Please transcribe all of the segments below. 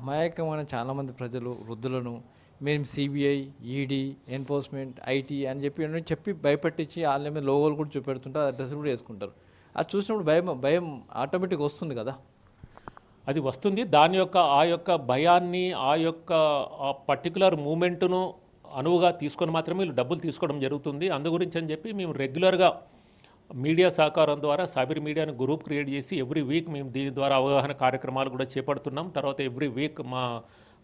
అమాయకమైన చాలామంది ప్రజలు వృద్ధులను మేము సిబిఐ, ఈడీ, ఎన్ఫోర్స్మెంట్, ఐటీ అని చెప్పి భయపెట్టించి వాళ్ళ మీద లోగోలు కూడా చూపెడుతుంటారు, అడ్రస్లు కూడా వేసుకుంటారు. అది చూసినప్పుడు భయం భయం ఆటోమేటిక్గా వస్తుంది కదా. అది వస్తుంది. దాని యొక్క ఆ యొక్క భయాన్ని ఆ యొక్క ఆ పర్టికులర్ మూమెంట్ను అనువుగా తీసుకొని మాత్రమే వీళ్ళు డబ్బులు తీసుకోవడం జరుగుతుంది. అందు గురించి అని చెప్పి మేము రెగ్యులర్గా మీడియా సహకారం ద్వారా సైబర్ మీడియాని గ్రూప్ క్రియేట్ చేసి ఎవ్రీ వీక్ మేము దీని ద్వారా అవగాహన కార్యక్రమాలు కూడా చేపడుతున్నాం. తర్వాత ఎవ్రీ వీక్ మా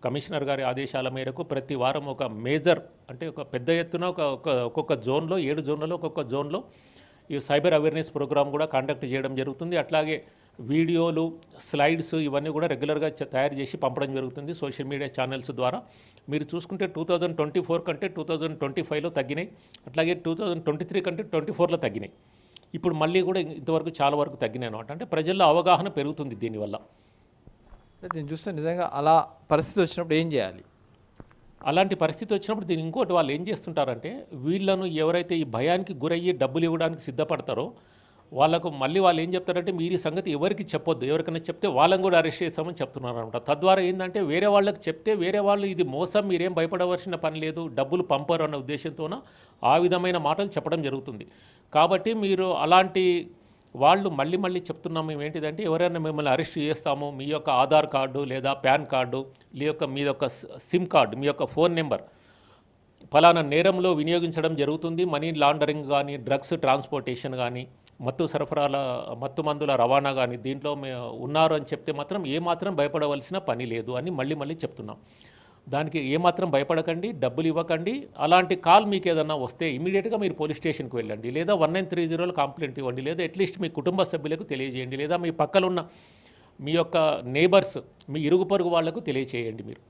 కమిషనర్ గారి ఆదేశాల మేరకు ప్రతి వారం ఒక మేజర్ అంటే ఒక పెద్ద ఎత్తున ఒక్కొక్క జోన్లో 7 జోన్లలో ఒక్కొక్క జోన్లో ఈ సైబర్ అవేర్నెస్ ప్రోగ్రామ్ కూడా కండక్ట్ చేయడం జరుగుతుంది. అట్లాగే వీడియోలు, స్లైడ్స్ ఇవన్నీ కూడా రెగ్యులర్గా తయారు చేసి పంపడం జరుగుతుంది సోషల్ మీడియా ఛానల్స్ ద్వారా. మీరు చూసుకుంటే 2024 కంటే 2025లో తగ్గినాయి, అట్లాగే 2023 కంటే 24లో తగ్గినాయి. ఇప్పుడు మళ్ళీ కూడా ఇంతవరకు చాలా వరకు తగ్గినాయి అనమాట. అంటే ప్రజల్లో అవగాహన పెరుగుతుంది దీనివల్ల. నేను చూస్తే నిజంగా అలా పరిస్థితి వచ్చినప్పుడు ఏం చేయాలి? అలాంటి పరిస్థితి వచ్చినప్పుడు దీని ఇంకోటి వాళ్ళు ఏం చేస్తుంటారంటే వీళ్ళను ఎవరైతే ఈ భయానికి గురయ్యి డబ్బులు ఇవ్వడానికి సిద్ధపడతారో వాళ్ళకు మళ్ళీ వాళ్ళు ఏం చెప్తారంటే మీరు ఈ సంగతి ఎవరికి చెప్పొద్దు, ఎవరికైనా చెప్తే వాళ్ళని కూడా అరెస్ట్ చేస్తామని చెప్తున్నారు అనమాట. తద్వారా ఏంటంటే వేరే వాళ్ళకి చెప్తే వేరే వాళ్ళు ఇది మోసం, మీరేం భయపడవలసిన పని లేదు, డబ్బులు పంపరు అన్న ఉద్దేశంతోన ఆ విధమైన మాటలు చెప్పడం జరుగుతుంది. కాబట్టి మీరు అలాంటి వాళ్ళు మళ్ళీ చెప్తున్నాం మేము ఏంటిదంటే ఎవరైనా మిమ్మల్ని అరెస్ట్ చేస్తాము, మీ యొక్క ఆధార్ కార్డు లేదా పాన్ కార్డు మీ యొక్క సిమ్ కార్డు, మీ యొక్క ఫోన్ నెంబర్ ఫలానా నేరంలో వినియోగించడం జరుగుతుంది, మనీ లాండరింగ్ కానీ, డ్రగ్స్ ట్రాన్స్పోర్టేషన్ కానీ, మత్తు మందుల రవాణా కానీ దీంట్లో ఉన్నారు అని చెప్తే మాత్రం ఏమాత్రం భయపడవలసిన పని లేదు అని మళ్ళీ చెప్తున్నాం. దానికి ఏమాత్రం భయపడకండి, డబ్బులు ఇవ్వకండి. అలాంటి కాల్ మీకు ఏదన్నా వస్తే ఇమీడియట్గా మీరు పోలీస్ స్టేషన్కి వెళ్ళండి, లేదా 1930లో కంప్లైంట్ ఇవ్వండి, లేదా అట్లీస్ట్ మీ కుటుంబ సభ్యులకు తెలియజేయండి, లేదా మీ పక్కలున్న మీ యొక్క నేబర్స్, మీ ఇరుగు పొరుగు వాళ్లకు తెలియచేయండి మీరు.